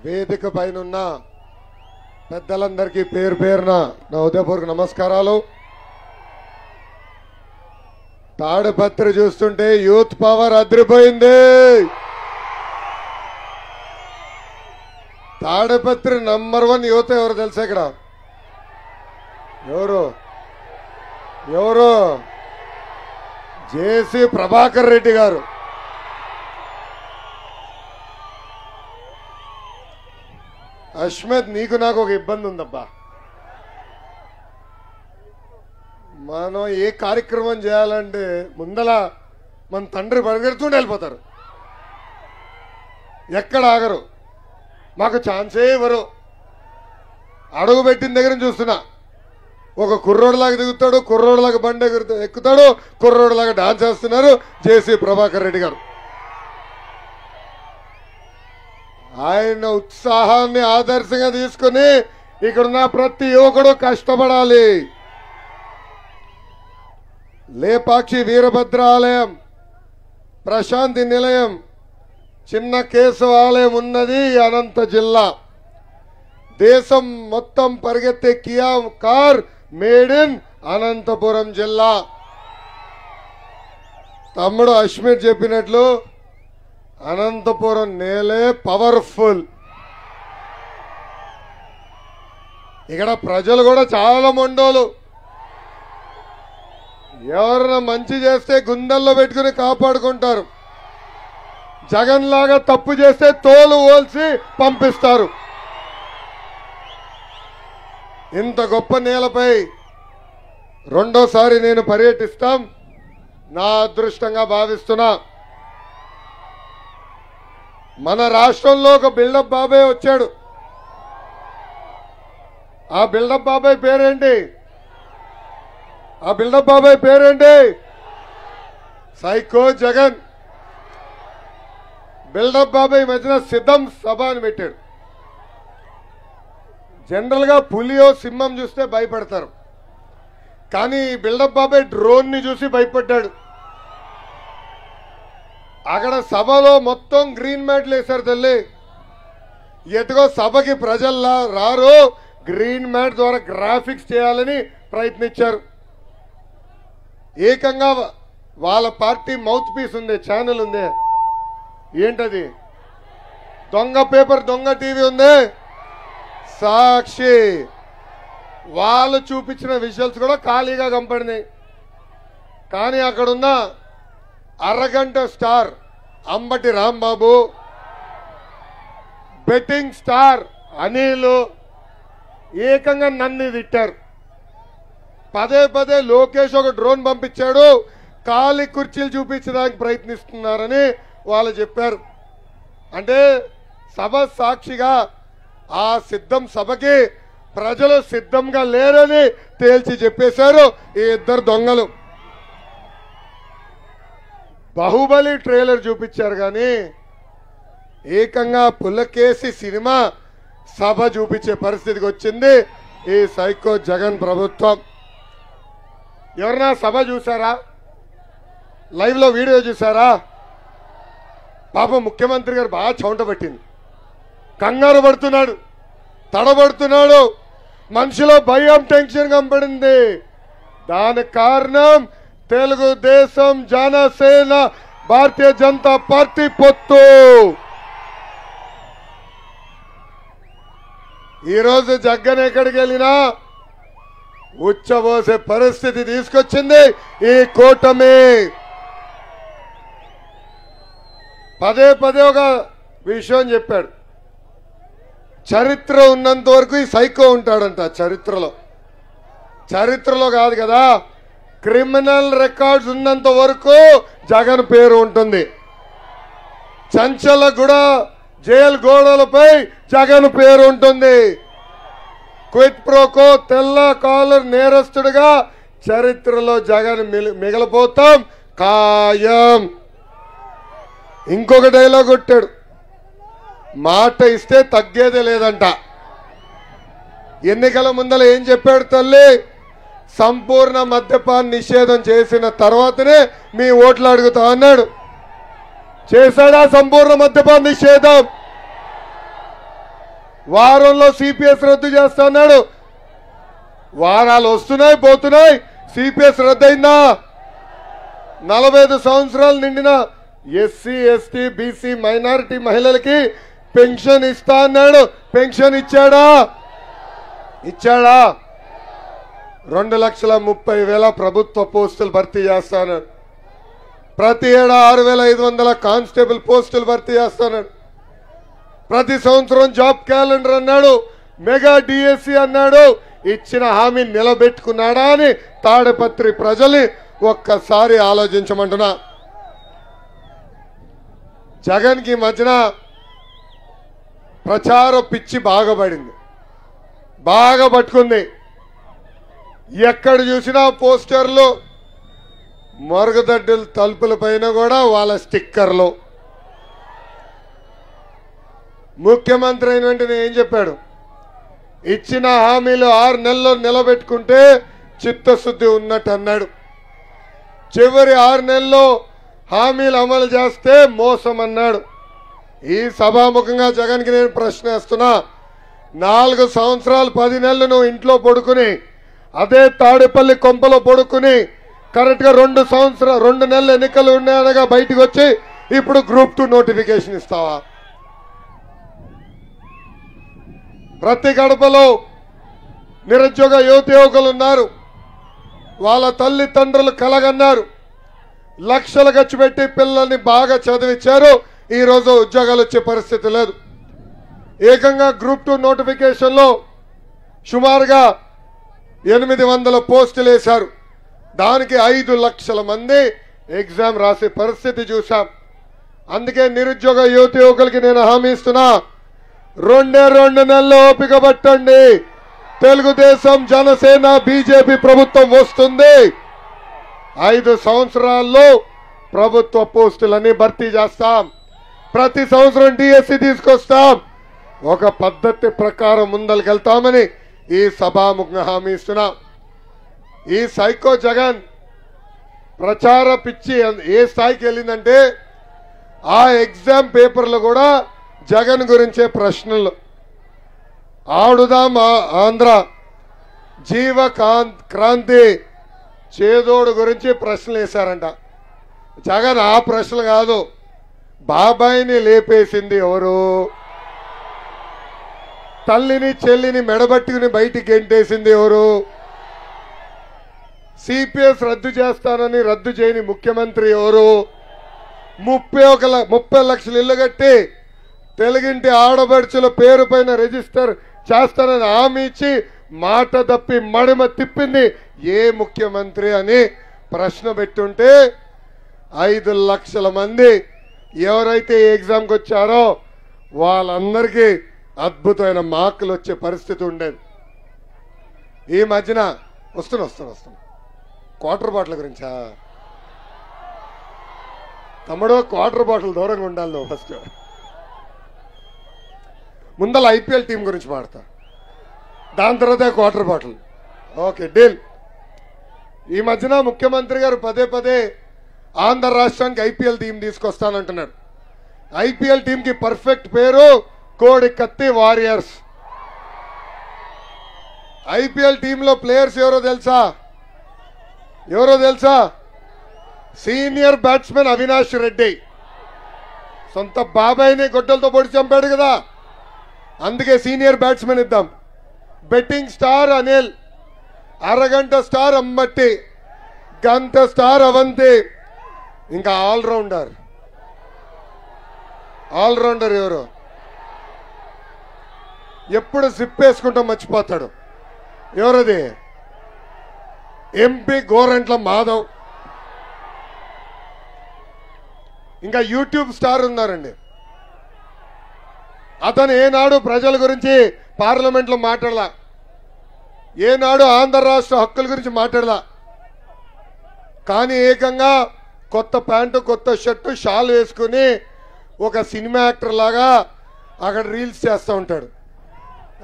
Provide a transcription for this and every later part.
వేదిక పైన పెద్దలందరికీ పేరు పేరున నా ఉదయపూర్వక నమస్కారాలు. తాడిపత్రి చూస్తుంటే యూత్ పవర్ అదిరిపోయింది. తాడిపత్రి నంబర్ 1 యువత ఎవరు తెలుసా? ఇక్కడ ఎవరు జేసీ ప్రభాకర్ రెడ్డి గారు. అష్మద్, నీకు నాకు ఒక ఇబ్బంది ఉందబ్బా. మనం ఏ కార్యక్రమం చేయాలంటే ముందల మన తండ్రి పరిగెడుతుండే వెళ్ళిపోతారు, ఎక్కడ ఆగరు, మాకు ఛాన్సే ఇవ్వరు. అడుగు పెట్టిన దగ్గర చూస్తున్నా, ఒక కుర్రోడ్లాగా దిగుతాడు, కుర్రోడ్లాగా బండి ఎక్కుతాడు, కుర్రోడ్లాగా డాన్స్ చేస్తున్నారు జేసీ ప్రభాకర్ రెడ్డి గారు. ఆయన ఉత్సాహాన్ని ఆదర్శంగా తీసుకుని ఇక్కడున్న ప్రతి యువకుడు కష్టపడాలి. లేపాక్షి వీరభద్ర ఆలయం, ప్రశాంతి నిలయం, చిన్న కేశవ ఆలయం ఉన్నది అనంత జిల్లా. దేశం మొత్తం పరిగెత్తే Kia car made in Anantapuram జిల్లా. తమ్ముడు అష్మిత్ చెప్పినట్లు అనంతపురం నేలే పవర్ఫుల్. ఇక్కడ ప్రజలు కూడా చాలా మొండోలు. ఎవరైనా మంచి చేస్తే గుండెల్లో పెట్టుకుని కాపాడుకుంటారు. జగన్ లాగా తప్పు చేస్తే తోలు ఓల్చి పంపిస్తారు. ఇంత గొప్ప నేలపై రెండోసారి నేను పర్యటిస్తాం నా అదృష్టంగా భావిస్తున్నా. మన రాష్ట్రంలో ఒక బిల్డప్ బాబాయ్ వచ్చాడు. ఆ బిల్డప్ బాబాయ్ పేరేంటి? సైకో జగన్. బిల్డప్ బాబాయ్ మధ్యన సిద్ధం సభ అని పెట్టాడు. జనరల్ గా పులియో సింహం చూస్తే భయపడతారు, కానీ బిల్డప్ బాబాయ్ డ్రోన్ ని చూసి భయపడ్డాడు. అక్కడ సభలో మొత్తం గ్రీన్ మ్యాట్లు వేశారు తల్లి. ఎటుగో సభకి ప్రజల్లా రారు, గ్రీన్ మ్యాట్ ద్వారా గ్రాఫిక్స్ చేయాలని ప్రయత్నించారు. ఏకంగా వాళ్ళ పార్టీ మౌత్ పీస్ ఉంది, ఛానల్ ఉంది, ఏంటది, దొంగ పేపర్ దొంగ టీవీ ఉంది, సాక్షి. వాళ్ళు చూపించిన విజువల్స్ కూడా ఖాళీగా కనపడినాయి. కానీ అక్కడున్న అరగంట star Ambati Rambabu, betting star Anil ఏకంగా నన్ను తిట్టారు. పదే పదే లోకేష్ ఒక డ్రోన్ పంపించాడు, ఖాళీ కుర్చీలు చూపించడానికి ప్రయత్నిస్తున్నారని వాళ్ళు చెప్పారు. అంటే సభ సాక్షిగా ఆ సిద్ధం సభకి ప్రజలు సిద్ధంగా లేరని తేల్చి చెప్పేశారు ఈ ఇద్దరు దొంగలు. బాహుబలి ట్రైలర్ చూపించారు కానీ ఏకంగా పుల్లకేసి సినిమా సభ చూపించే పరిస్థితికి వచ్చింది ఈ సైకో జగన్ ప్రభుత్వం. ఎవరన్నా సభ చూసారా? లైవ్ లో వీడియో చూసారా? పాపం ముఖ్యమంత్రి గారు బాగా చౌంట పట్టింది, కంగారు పడుతున్నాడు, తడబడుతున్నాడు, మనిషిలో భయం టెన్షన్ కనపడింది. దానికి కారణం తెలుగుదేశం, జనసేన, భారతీయ జనతా పార్టీ పొత్తు. ఈరోజు జగన్ ఎక్కడికి వెళ్ళినా ఉచ్చబోసే పరిస్థితి తీసుకొచ్చింది ఈ కూటమి. పదే పదే ఒక విషయం చెప్పాడు, చరిత్ర ఉన్నంత వరకు ఈ సైకో ఉంటాడంట. చరిత్రలో కాదు కదా, క్రిమినల్ రికార్డ్స్ ఉన్నంత వరకు జగన్ పేరు ఉంటుంది. చంచలగూడ జైలు గోడలపై జగన్ పేరు ఉంటుంది. క్విట్ ప్రోకో తెల్ల కాలర్ నేరస్తుడిగా చరిత్రలో జగన్ మిగిలిపోతాం ఖాయం. ఇంకొక డైలాగ్ కొట్టాడు, మాట ఇస్తే తగ్గేదే లేదంట. ఎన్నికల ముందల ఏం చెప్పాడు తల్లి? సంపూర్ణ మద్యపాన నిషేధం చేసిన తర్వాతనే మీ ఓట్లు అడుగుతా అన్నాడు. చేశాడా సంపూర్ణ మద్యపాన నిషేధం? వారంలో సిపిఎస్ రద్దు చేస్తా అన్నాడు. వారాలు వస్తున్నాయి పోతున్నాయి, సిపిఎస్ రద్దయిందా? 45 సంవత్సరాలు నిండిన ఎస్సీ ఎస్టీ బీసీ మైనారిటీ మహిళలకి పెన్షన్ ఇస్తా అన్నాడు. పెన్షన్ ఇచ్చాడా? 2,30,000 ప్రభుత్వ పోస్టులు భర్తీ చేస్తాను. ప్రతి ఏడా 6,500 కానిస్టేబుల్ పోస్టులు భర్తీ చేస్తాను. ప్రతి సంవత్సరం జాబ్ క్యాలెండర్ అన్నాడు, మెగా డిఎస్సి అన్నాడు. ఇచ్చిన హామీ నిలబెట్టుకున్నాడా అని తాడిపత్రి ప్రజల్ని ఒక్కసారి ఆలోచించమంటున్నా. జగన్ కి మధ్యన ప్రచార పిచ్చి బాగా పట్టుకుంది. ఎక్కడ చూసినా పోస్టర్లు, మరుగుదొడ్డుల తలుపుల పైన కూడా వాళ్ళ స్టిక్కర్లు. ముఖ్యమంత్రి అయిన వెంటనే ఏం చెప్పాడు? ఇచ్చిన హామీలు 6 నెలల్లో నిలబెట్టుకుంటే చిత్తశుద్ధి ఉన్నట్టు అన్నాడు. చివరి 6 నెలల్లో హామీలు అమలు చేస్తే మోసం అన్నాడు. ఈ సభాముఖంగా జగన్కి నేను ప్రశ్న వేస్తున్నా. 4 సంవత్సరాలు 10 నెలలు నువ్వు ఇంట్లో పడుకుని, అదే తాడేపల్లి కొంపలో పడుకుని, కరెక్ట్ గా 2 నెలలు ఎన్నికలు ఉన్నాయనగా బయటకు వచ్చి ఇప్పుడు గ్రూప్ 2 నోటిఫికేషన్ ఇస్తావా? ప్రతి గడపలో నిరుద్యోగ యువకులు ఉన్నారు. వాళ్ళ తల్లిదండ్రులు కలగన్నారు. లక్షలు ఖర్చు పెట్టి పిల్లల్ని బాగా చదివించారు. ఈరోజు ఉద్యోగాలు వచ్చే పరిస్థితి లేదు. ఏకంగా గ్రూప్ 2 నోటిఫికేషన్లో సుమారుగా 800 పోస్టులు వేశారు. దానికి 5 లక్షల మంది ఎగ్జామ్ రాసే పరిస్థితి చూసాం. అందుకే నిరుద్యోగ యువకులకి నేను హామీ ఇస్తున్నా, 2 నెలలు ఓపిక పట్టండి. తెలుగుదేశం, జనసేన, బీజేపీ ప్రభుత్వం వస్తుంది. 5 సంవత్సరాల్లో ప్రభుత్వ పోస్టులన్నీ భర్తీ చేస్తాం. ప్రతి సంవత్సరం డిఎస్సి తీసుకొస్తాం. ఒక పద్ధతి ప్రకారం ముందరికెళ్తామని ఈ సభాముఖంగా హామీ ఇస్తున్నా. ఈ సైకో జగన్ ప్రచార పిచ్చి ఏ స్థాయికి వెళ్ళిందంటే, ఆ ఎగ్జామ్ పేపర్లు కూడా జగన్ గురించే ప్రశ్నలు. ఆడుదాం ఆంధ్ర, జీవ క్రాంతి, చేదోడు గురించి ప్రశ్నలు వేశారంట. జగన్ ఆ ప్రశ్నలు కాదు, బాబాయిని లేపేసింది ఎవరు, తల్లిని చెల్లిని మెడబట్టుకుని బయటికి గెంటేసింది ఎవరు, సిపిఎస్ రద్దు చేస్తానని రద్దు చేయని ముఖ్యమంత్రి ఎవరు, 30 లక్షల ఇల్లు కట్టి తెలుగింటి ఆడబడుచుల పేరు పైన రిజిస్టర్ చేస్తానని హామీ ఇచ్చి మాట తప్పి మడిమ తిప్పింది ఏ ముఖ్యమంత్రి అని ప్రశ్న పెట్టుంటే, 5 లక్షల మంది ఎవరైతే ఎగ్జామ్కి వచ్చారో వాళ్ళందరికీ అద్భుతమైన మార్కులు వచ్చే పరిస్థితి ఉండేది. ఈ మధ్యన వస్తున్నా క్వార్టర్ బాటిల్ గురించా తమ్ముడు? క్వార్టర్ బాటిల్ దూరంగా ఉండాలి నువ్వు. ఫస్ట్ ముందల ఐపీఎల్ టీం గురించి మాడతా, దాని తర్వాత క్వార్టర్ బాటిల్. Okay, deal. ఈ మధ్యన ముఖ్యమంత్రి గారు పదే ఆంధ్ర రాష్ట్రానికి ఐపీఎల్ టీం తీసుకొస్తానంటున్నాడు. ఐపీఎల్ టీంకి పర్ఫెక్ట్ పేరు కోడి కత్తి వారియర్స్. ఐపీఎల్ టీంలో ప్లేయర్స్ ఎవరో తెలుసా? సీనియర్ బ్యాట్స్మెన్ అవినాష్ రెడ్డి, సొంత బాబాయిని గొడ్డలతో పొడి చంపాడు కదా, అందుకే సీనియర్ బ్యాట్స్మెన్ ఇద్దాం. బెట్టింగ్ స్టార్ అనిల్, అరగంట స్టార్ అమ్మట్టి, గంట స్టార్ అవంతి, ఇంకా ఆల్రౌండర్ ఎవరు? ఎప్పుడు సిప్ వేసుకుంటాం మర్చిపోతాడు. ఎవరది? ఎంపీ గోరంట్ల మాధవ్. ఇంకా యూట్యూబ్ స్టార్ ఉన్నారండి. అతను ఏనాడు ప్రజల గురించి పార్లమెంట్లో మాట్లాడలా, ఏనాడు ఆంధ్ర రాష్ట్ర హక్కుల గురించి మాట్లాడలా. కానీ ఏకంగా కొత్త ప్యాంటు, కొత్త షర్టు, షాల్ వేసుకుని ఒక సినిమా యాక్టర్ లాగా అక్కడ రీల్స్ చేస్తూ ఉంటాడు.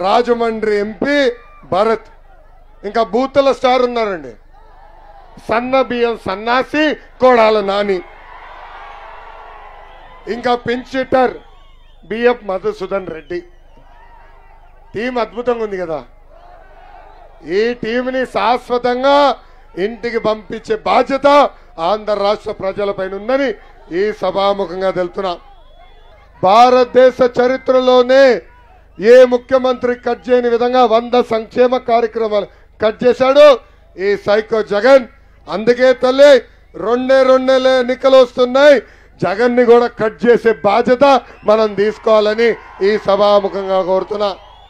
రాజమండ్రి ఎంపీ భరత్. ఇంకా బూతల స్టార్ ఉన్నారండి, సన్న బియ్యం సన్నాసి కోడాల నాని. ఇంకా పెన్షిటర్ బిఎఫ్ మధుసూదన్ రెడ్డి. టీం అద్భుతంగా ఉంది కదా. ఈ టీంని శాశ్వతంగా ఇంటికి పంపించే బాధ్యత ఆంధ్ర రాష్ట్ర ప్రజలపైన ఉందని ఈ సభాముఖంగా తెలుపుతున్నా. భారతదేశ చరిత్రలోనే ఏ ముఖ్యమంత్రి కట్ చేయని విధంగా 100 సంక్షేమ కార్యక్రమాలు కట్ చేశాడు ఈ సైకో జగన్. అందుకే తల్లి రెండే ఎన్నికలు వస్తున్నాయి, జగన్ ని కూడా కట్ చేసే బాధ్యత మనం తీసుకోవాలని ఈ సభాముఖంగా కోరుతున్నా.